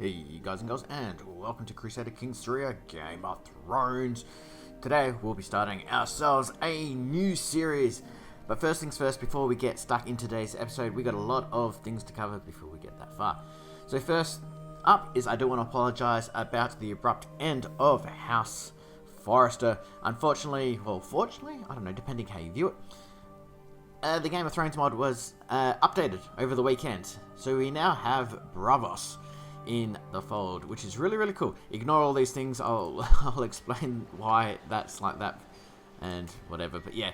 Hey guys and girls, and welcome to Crusader Kings 3, a Game of Thrones. Today we'll be starting ourselves a new series. But first things first, before we get stuck in today's episode, we got a lot of things to cover before we get that far. So first up is I do want to apologise about the abrupt end of House Forrester. Unfortunately, well fortunately, I don't know, depending how you view it. The Game of Thrones mod was updated over the weekend. So we now have Bravos in the fold, which is really cool. Ignore all these things, I'll explain why that's like that and whatever, but yeah,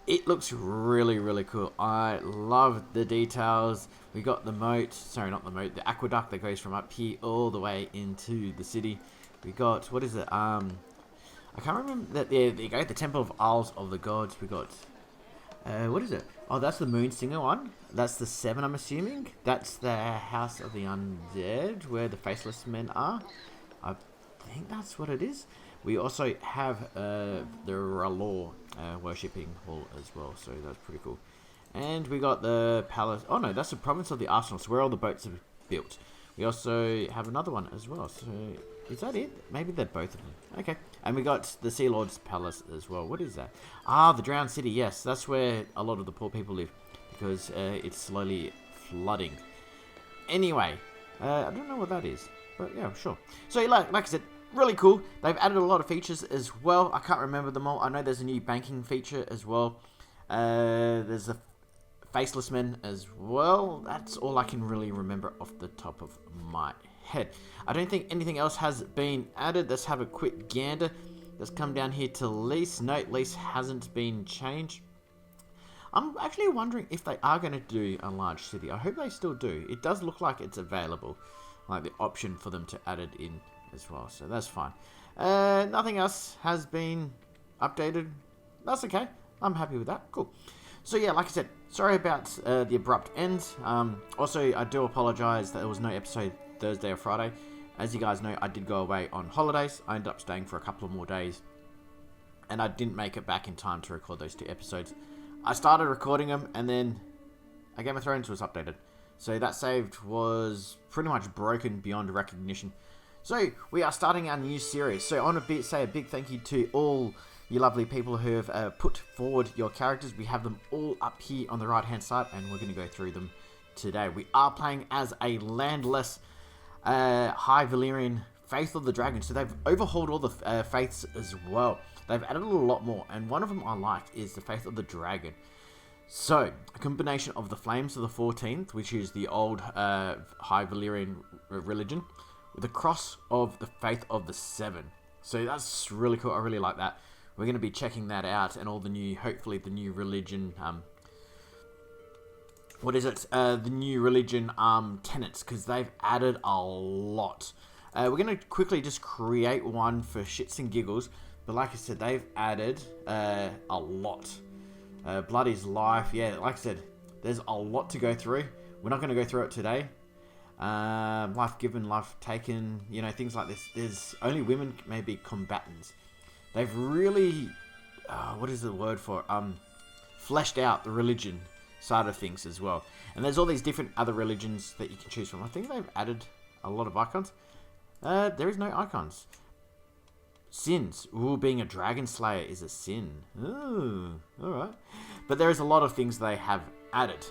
it looks really cool. I love the details. We got the moat, sorry not the moat, the aqueduct that goes from up here all the way into the city. We got, what is it, I can't remember that. There you go, the Temple of Isles of the Gods. We got what is it? Oh, that's the Moonsinger one. That's the 7, I'm assuming. That's the House of the Undead, where the Faceless Men are. I think that's what it is. We also have the R'hllor worshipping hall as well, so that's pretty cool. And we got the palace. Oh no, that's the province of the Arsenal, so where all the boats are built. We also have another one as well, so is that it? Maybe they're both of them. Okay. And we got the Sea Lord's Palace as well. What is that? Ah, the Drowned City. Yes, that's where a lot of the poor people live, because it's slowly flooding. Anyway, I don't know what that is, but yeah, sure. So like I said, really cool. They've added a lot of features as well. I can't remember them all. I know there's a new banking feature as well. There's the Faceless Men as well. That's all I can really remember off the top of my head. I don't think anything else has been added. Let's have a quick gander. Let's come down here to lease. No, lease hasn't been changed. I'm actually wondering if they are going to do a large city. I hope they still do. It does look like it's available, like the option for them to add it in as well, so that's fine. Nothing else has been updated. That's okay. I'm happy with that. Cool. So yeah, like I said, sorry about the abrupt end. Also, I do apologise that there was no episode Thursday or Friday. As you guys know, I did go away on holidays. I ended up staying for a couple of more days, and I didn't make it back in time to record those 2 episodes. I started recording them, and then A Game of Thrones was updated. So that saved was pretty much broken beyond recognition. So we are starting our new series. So I want to say a big thank you to all you lovely people who have put forward your characters. We have them all up here on the right hand side, and we're going to go through them today. We are playing as a landless High Valyrian Faith of the Dragon. So they've overhauled all the faiths as well. They've added a lot more, and one of them I liked is the Faith of the Dragon. So a combination of the Flames of the 14th, which is the old High Valyrian religion, with the cross of the Faith of the 7. So that's really cool. I really like that. We're going to be checking that out, and all the new, hopefully the new religion, the new religion tenets, because they've added a lot. We're going to quickly just create one for shits and giggles, but like I said, they've added a lot. Blood is life. Yeah, like I said, there's a lot to go through. We're not going to go through it today. Life given, life taken, you know, things like this. There's only women may be combatants. They've really, what is the word for fleshed out the religion side of things as well. And there's all these different other religions that you can choose from. I think they've added a lot of icons. There is no icons. Sins. Ooh, being a dragon slayer is a sin. Ooh, alright. But there is a lot of things they have added.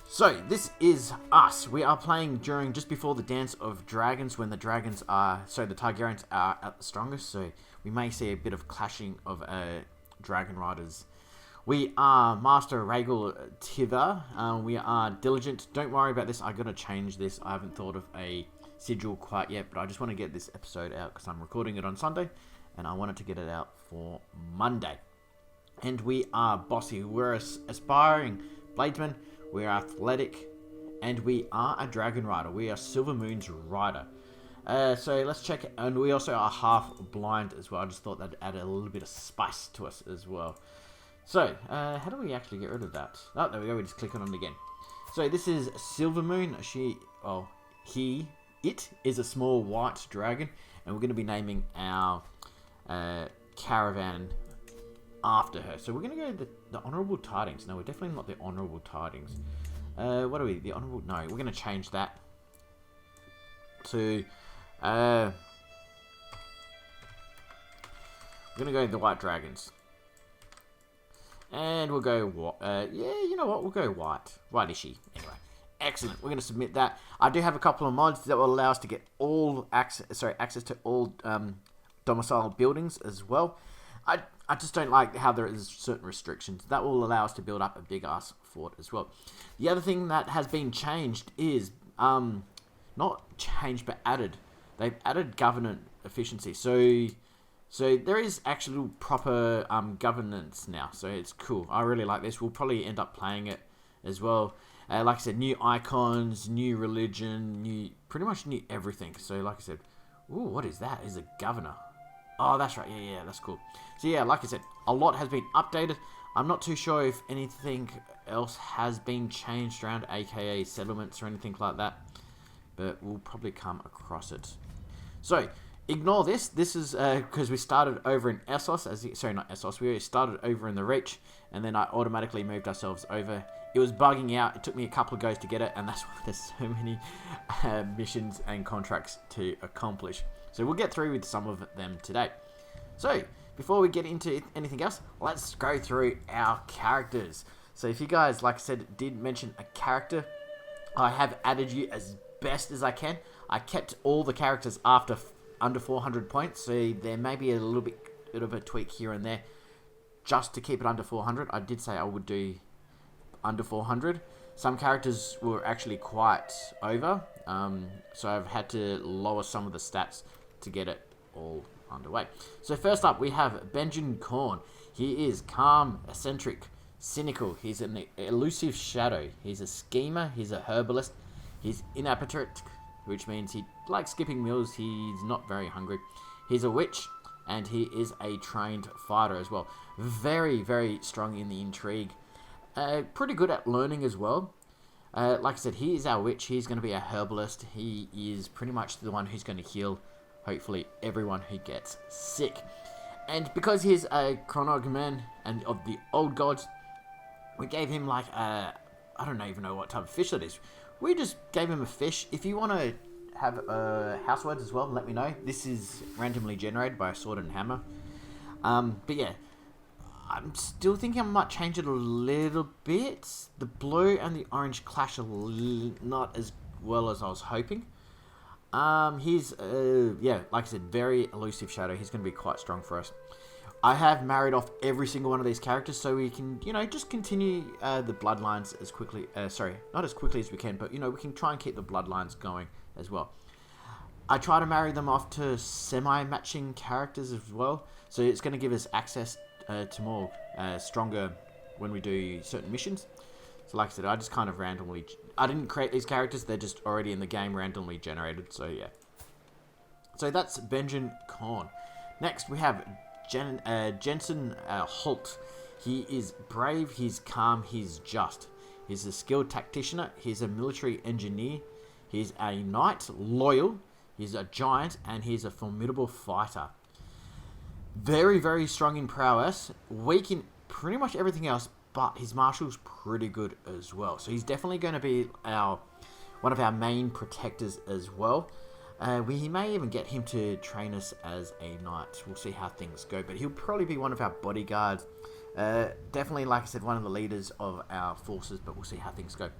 So, this is us. We are playing during, just before the Dance of Dragons, when the dragons are, so the Targaryens are at the strongest, so we may see a bit of clashing of dragon riders. We are Master Rhaegal Tiva. We are diligent. Don't worry about this. I'm going to change this. I haven't thought of a sigil quite yet, but I just want to get this episode out because I'm recording it on Sunday, and I wanted to get it out for Monday. And we are bossy. We're aspiring bladesmen. We're athletic, and we are a dragon rider. We are Silvermoon's rider. So let's check it. And we also are half blind as well. I just thought that'd add a little bit of spice to us as well. So, how do we actually get rid of that? Oh, there we go. We just click on it again. So this is Silvermoon. It is a small white dragon, and we're going to be naming our caravan after her. So we're going to go the Honourable Tidings. No, we're definitely not the Honourable Tidings. What are we? The Honourable... No, we're going to change that to... we're going to go the White Dragons. And we'll go... yeah, you know what? We'll go white. White-ishy. Anyway. Excellent. We're going to submit that. I do have a couple of mods that will allow us to get access to all domicile buildings as well. I just don't like how there is certain restrictions. That will allow us to build up a big-ass fort as well. The other thing that has been changed is... not changed, but added. They've added governance efficiency. So there is actual proper governance now. So it's cool. I really like this. We'll probably end up playing it as well. Like I said, new icons, new religion, pretty much new everything. So like I said, ooh, what is that? Is a governor. Oh, that's right. Yeah, that's cool. So yeah, like I said, a lot has been updated. I'm not too sure if anything else has been changed around, aka settlements or anything like that. But we'll probably come across it. So, ignore this. This is because we started over in Essos. Sorry, not Essos. We started over in the Reach. And then I automatically moved ourselves over. It was bugging out. It took me a couple of goes to get it. And that's why there's so many missions and contracts to accomplish. So we'll get through with some of them today. So, before we get into anything else, let's go through our characters. So if you guys, like I said, did mention a character, I have added you as best as I can. I kept all the characters under 400 points, so there may be a little bit of a tweak here and there just to keep it under 400. I did say I would do under 400. Some characters were actually quite over, so I've had to lower some of the stats to get it all underway. So first up, we have Benjamin Korn. He is calm, eccentric, cynical. He's an elusive shadow. He's a schemer. He's a herbalist. He's inappetite, which means he likes skipping meals. He's not very hungry. He's a witch, and he is a trained fighter as well. Very, very strong in the intrigue. Pretty good at learning as well. Like I said, he is our witch. He's going to be a herbalist. He is pretty much the one who's going to heal, hopefully, everyone who gets sick. And because he's a chronogman and of the old gods, we gave him like a... I don't even know what type of fish that is. We just gave him a fish. If you want to have house words as well, let me know. This is randomly generated by a sword and hammer. But yeah, I'm still thinking I might change it a little bit. The blue and the orange clash not as well as I was hoping. He's, yeah, like I said, very elusive shadow. He's going to be quite strong for us. I have married off every single one of these characters so we can, you know, just continue the bloodlines as quickly, sorry, not as quickly as we can, but, you know, we can try and keep the bloodlines going as well. I try to marry them off to semi-matching characters as well, so it's going to give us access to more stronger when we do certain missions. So like I said, I just kind of randomly... I didn't create these characters, they're just already in the game, randomly generated, so yeah. So that's Benjamin Korn. Next, we have Jensen Holt. He is brave, he's calm, he's just. He's a skilled tactician, he's a military engineer, he's a knight, loyal, he's a giant, and he's a formidable fighter. Very, very strong in prowess, weak in pretty much everything else, but his marshal's pretty good as well. So he's definitely going to be one of our main protectors as well. We may even get him to train us as a knight. We'll see how things go, but he'll probably be one of our bodyguards. Definitely, like I said, one of the leaders of our forces, but we'll see how things go.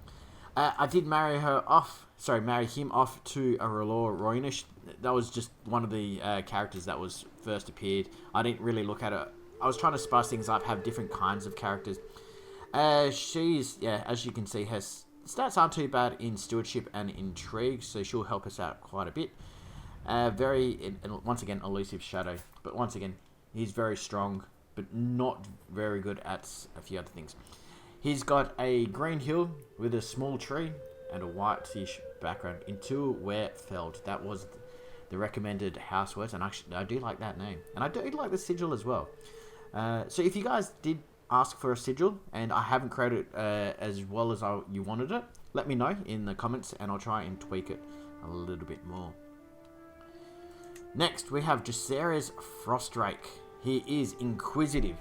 I did marry him off to a R'hllor Roynish. That was just one of the characters that was first appeared. I didn't really look at it. I was trying to spice things up, have different kinds of characters. She's, yeah, as you can see, her stats aren't too bad in stewardship and intrigue, so she'll help us out quite a bit. Once again, elusive shadow. But once again, he's very strong, but not very good at a few other things. He's got a green hill with a small tree and a whitish background into Werefeld. That was the recommended house words, and actually, I do like that name. And I do like the sigil as well. So if you guys did ask for a sigil and I haven't created it as well as you wanted it, let me know in the comments and I'll try and tweak it a little bit more. Next, we have Jacaerys Frostdrake. He is inquisitive.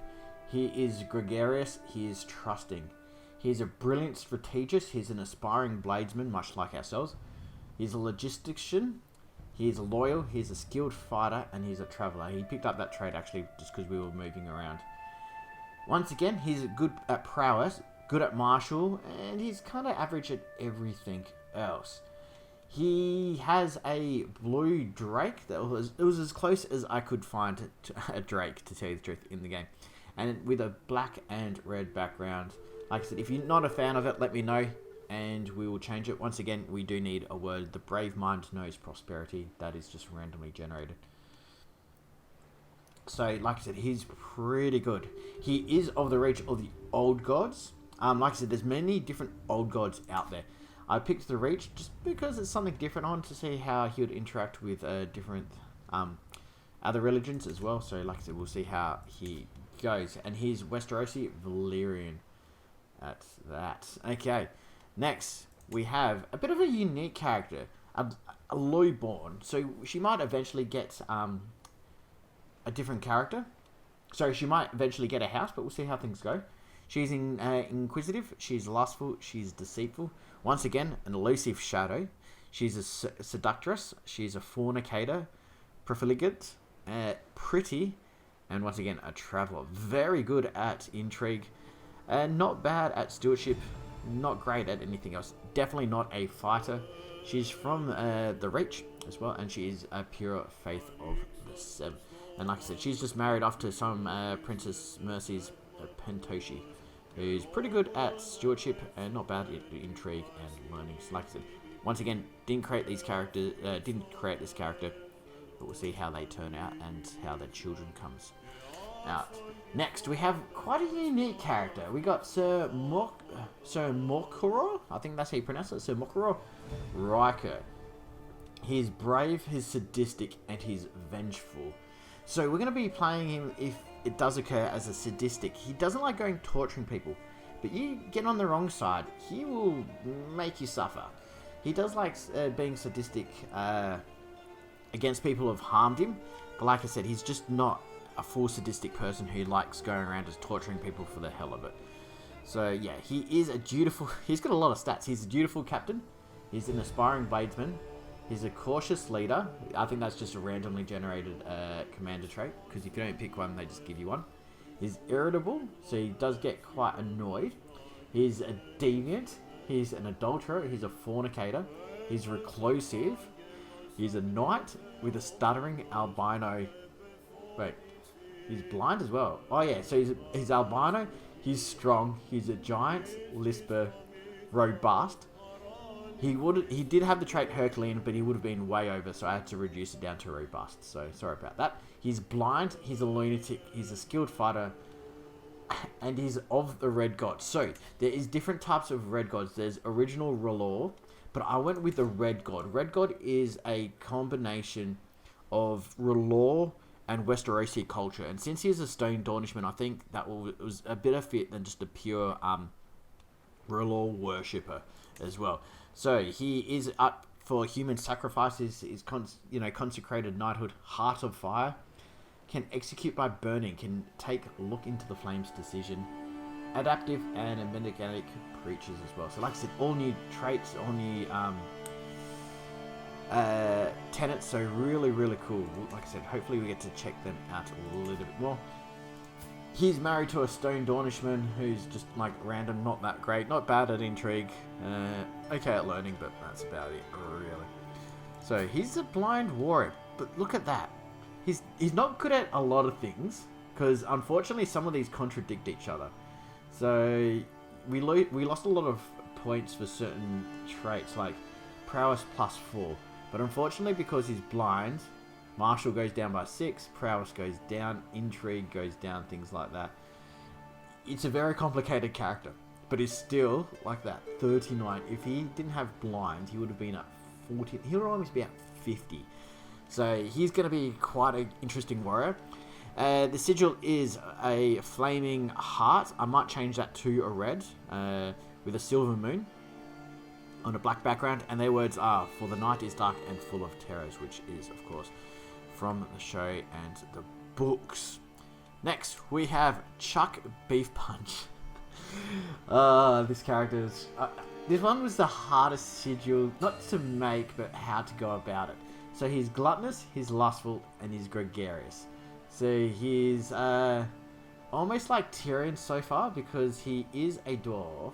He is gregarious. He is trusting. He is a brilliant strategist. He's an aspiring bladesman, much like ourselves. He's a logistician. He's loyal, he's a skilled fighter, and he's a traveller. He picked up that trait actually just because we were moving around. Once again, he's good at prowess, good at martial, and he's kind of average at everything else. He has a blue drake. It was as close as I could find to a drake, to tell you the truth, in the game. And with a black and red background. Like I said, if you're not a fan of it, let me know, and we will change it. Once again, we do need a word. The brave mind knows prosperity. That is just randomly generated. So, like I said, he's pretty good. He is of the reach of the old gods. Like I said, there's many different old gods out there. I picked the reach just because it's something different. I wanted to see how he would interact with different other religions as well. So, like I said, we'll see how he goes. And he's Westerosi Valyrian. That's that. Okay. Next, we have a bit of a unique character. A Loyborn. So, she might eventually get a different character. So, she might eventually get a house, but we'll see how things go. She's inquisitive, she's lustful, she's deceitful. Once again, an elusive shadow. She's a seductress, she's a fornicator, profligate, pretty, and once again, a traveller. Very good at intrigue, and not bad at stewardship, not great at anything else. Definitely not a fighter. She's from the Reach as well, and she is a pure faith of the Seven. And like I said, she's just married off to some Princess Mercy's Pentoshi, who's pretty good at stewardship and not bad at intrigue and learning. So like I said, once again, didn't create this character, but we'll see how they turn out and how their children comes out. Next, we have quite a unique character. We got Sir Morkoro, I think that's how you pronounce it, Sir Morkoro Riker. He's brave, he's sadistic, and he's vengeful. So we're going to be playing him if it does occur as a sadistic. He doesn't like going torturing people, but you get on the wrong side, he will make you suffer. He does like being sadistic against people who have harmed him, but like I said, he's just not a full sadistic person who likes going around just torturing people for the hell of it. So yeah, he is a dutiful, he's got a lot of stats. He's a dutiful captain, he's an aspiring bladesman, he's a cautious leader. I think that's just a randomly generated commander trait, because if you don't pick one, they just give you one. He's irritable, so he does get quite annoyed. He's a deviant, he's an adulterer, he's a fornicator, he's reclusive, he's a knight with a stuttering albino... Wait, he's blind as well. Oh yeah, so he's albino, he's strong, he's a giant, lisper, robust. He did have the trait Herculean, but he would have been way over, so I had to reduce it down to robust. So sorry about that. He's blind, he's a lunatic, he's a skilled fighter, and he's of the Red God. So there is different types of Red Gods. There's original R'hllor, but I went with the Red God. Red God is a combination of R'hllor and Westerosi culture, and since he's a Stone Dawnishman, I think that was a better fit than just a pure R'hllor worshipper as well. So he is up for human sacrifices, is consecrated knighthood, heart of fire, can execute by burning, can take look into the flames decision, adaptive and mendicanic creatures as well. So like I said, all new traits, all new tenets, so really, really cool. Like I said, hopefully we get to check them out a little bit more. He's married to a Stone Dawnishman who's just like random, not that great, not bad at intrigue, okay at learning, but that's about it, really. So he's a blind warrior, but look at that. He's not good at a lot of things, because unfortunately some of these contradict each other. So we lost a lot of points for certain traits, like prowess +4, but unfortunately because he's blind, martial goes down by 6, prowess goes down, intrigue goes down, things like that. It's a very complicated character, but he's still like that, 39. If he didn't have blind, he would have been at 40. He would almost be at 50. So he's going to be quite an interesting warrior. The sigil is a flaming heart. I might change that to a red with a Silvermoon on a black background. And their words are, "For the night is dark and full of terrors," which is, of course, from the show and the books. Next, we have Chuck Beef Punch. This character is... this one was the hardest sigil, not to make, but how to go about it. So he's gluttonous, he's lustful, and he's gregarious. So he's almost like Tyrion so far, because he is a dwarf.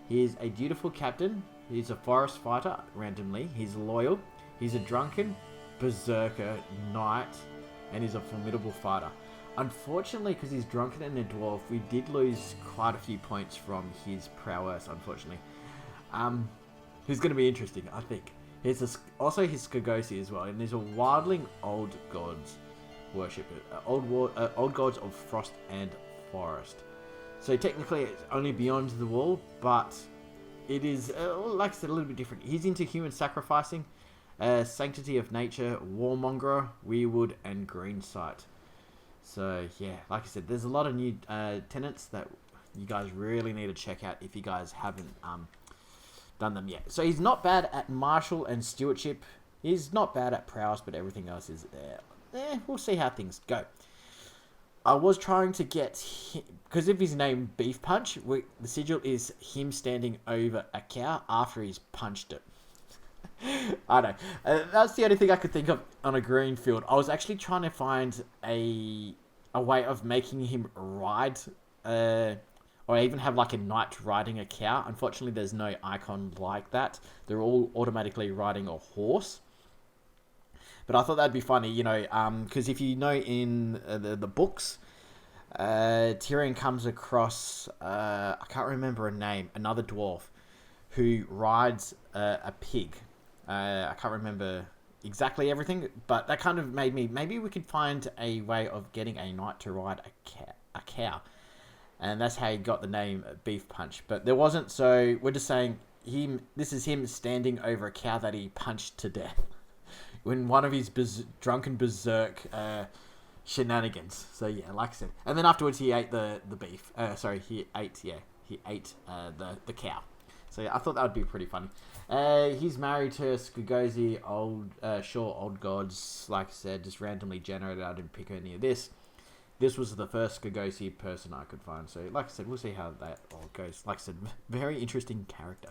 He is a dutiful captain. He's a forest fighter, randomly. He's loyal. He's a drunken berserker knight, and he's a formidable fighter. Unfortunately, because he's drunken and a dwarf, we did lose quite a few points from his prowess, unfortunately. Who's going to be interesting, I think. Also his Skagosi as well, and there's a wildling old gods worshipper, old gods of frost and forest. So technically it's only beyond the wall, but it is, like I said, a little bit different. He's into human sacrificing, sanctity of nature, warmonger, weirwood, and green sight. So yeah, like I said, there's a lot of new tenants that you guys really need to check out if you guys haven't done them yet. So he's not bad at martial and stewardship. He's not bad at prowess, but everything else is there. We'll see how things go. I was trying to get, because of his name Beef Punch, the sigil is him standing over a cow after he's punched it. I know. That's the only thing I could think of on a green field. I was actually trying to find a way of making him ride, or even have like a knight riding a cow. Unfortunately, there's no icon like that. They're all automatically riding a horse. But I thought that'd be funny, you know, because if you know in the books, Tyrion comes across, I can't remember a name, another dwarf who rides a pig. I can't remember exactly everything, but that kind of made me, maybe we could find a way of getting a knight to ride a cow. And that's how he got the name Beef Punch. But there wasn't, so we're just saying this is him standing over a cow that he punched to death. When one of his drunken berserk shenanigans. So yeah, like I said. And then afterwards he ate the beef. He ate the cow. So yeah, I thought that would be pretty funny. He's married to Skagosi, old gods. Like I said, just randomly generated. I didn't pick any of this. This was the first Skagosi person I could find. So like I said, we'll see how that all goes. Like I said, very interesting character.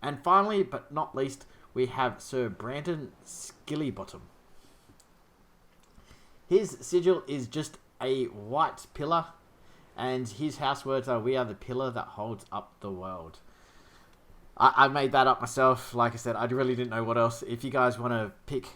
And finally, but not least, we have Sir Brandon Skillybottom. His sigil is just a white pillar, and his house words are, "We are the pillar that holds up the world." I made that up myself. Like I said, I really didn't know what else. If you guys want to pick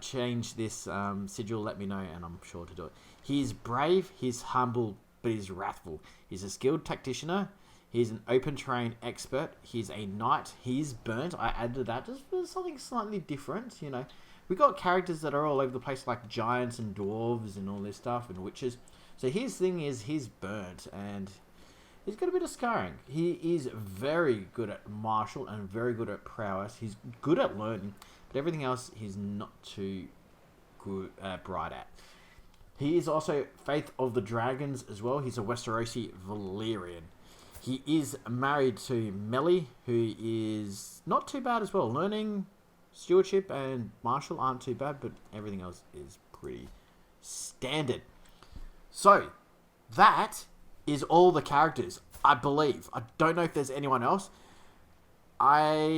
change this sigil, let me know, and I'm sure to do it. He's brave, he's humble, but he's wrathful. He's a skilled tacticianer. He's an open terrain expert. He's a knight. He's burnt. I added that just for something slightly different, you know. We got characters that are all over the place, like giants and dwarves and all this stuff, and witches. So his thing is he's burnt, and he's got a bit of scarring. He is very good at martial and very good at prowess. He's good at learning, but everything else he's not too good, bright at. He is also Faith of the Dragons as well. He's a Westerosi Valyrian. He is married to Melly, who is not too bad as well. Learning, stewardship, and martial aren't too bad, but everything else is pretty standard. So, that is all the characters, I believe. I don't know if there's anyone else. Let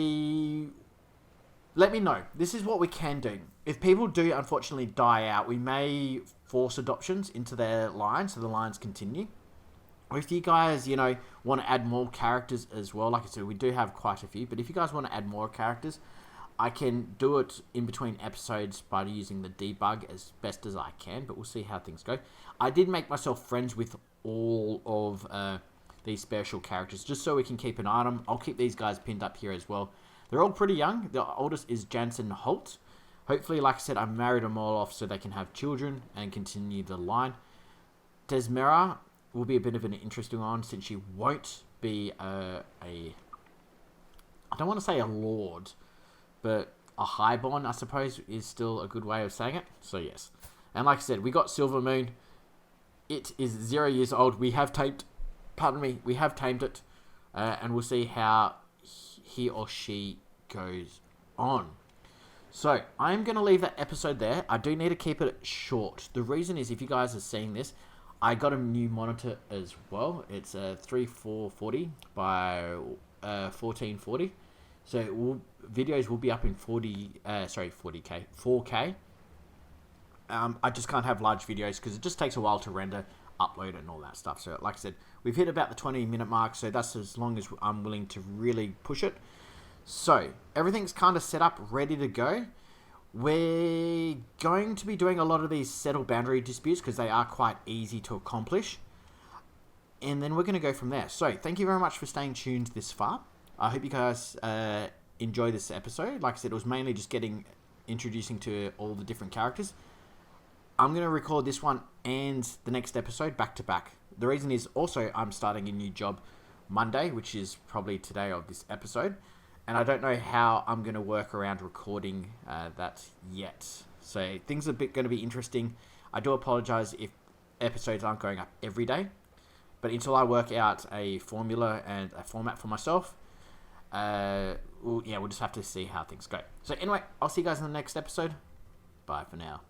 me know. This is what we can do. If people do unfortunately die out, we may force adoptions into their line, so the lines continue. Or if you guys, you know, want to add more characters as well, like I said, we do have quite a few, but if you guys want to add more characters, I can do it in between episodes by using the debug as best as I can, but we'll see how things go. I did make myself friends with all of these special characters, just so we can keep an eye on them. I'll keep these guys pinned up here as well. They're all pretty young. The oldest is Jansen Holt. Hopefully, like I said, I married them all off so they can have children and continue the line. Desmera will be a bit of an interesting one, since she won't be I don't want to say a lord, but a highborn, I suppose, is still a good way of saying it. So yes. And like I said, we got Silvermoon. It is 0 years old. We have tamed it. And we'll see how he or she goes on. So, I'm going to leave that episode there. I do need to keep it short. The reason is, if you guys are seeing this, I got a new monitor as well. It's a 3440 by 1440. So videos will be up in 4K. I just can't have large videos because it just takes a while to render, upload it, and all that stuff. So like I said, we've hit about the 20-minute mark, so that's as long as I'm willing to really push it. So everything's kind of set up, ready to go. We're going to be doing a lot of these settled boundary disputes because they are quite easy to accomplish. And then we're going to go from there. So thank you very much for staying tuned this far. I hope you guys enjoy this episode. Like I said, it was mainly just introducing to all the different characters. I'm going to record this one and the next episode back to back. The reason is also I'm starting a new job Monday, which is probably today of this episode. And I don't know how I'm going to work around recording that yet. So things are going to be interesting. I do apologize if episodes aren't going up every day. But until I work out a formula and a format for myself, we'll just have to see how things go. So anyway, I'll see you guys in the next episode. Bye for now.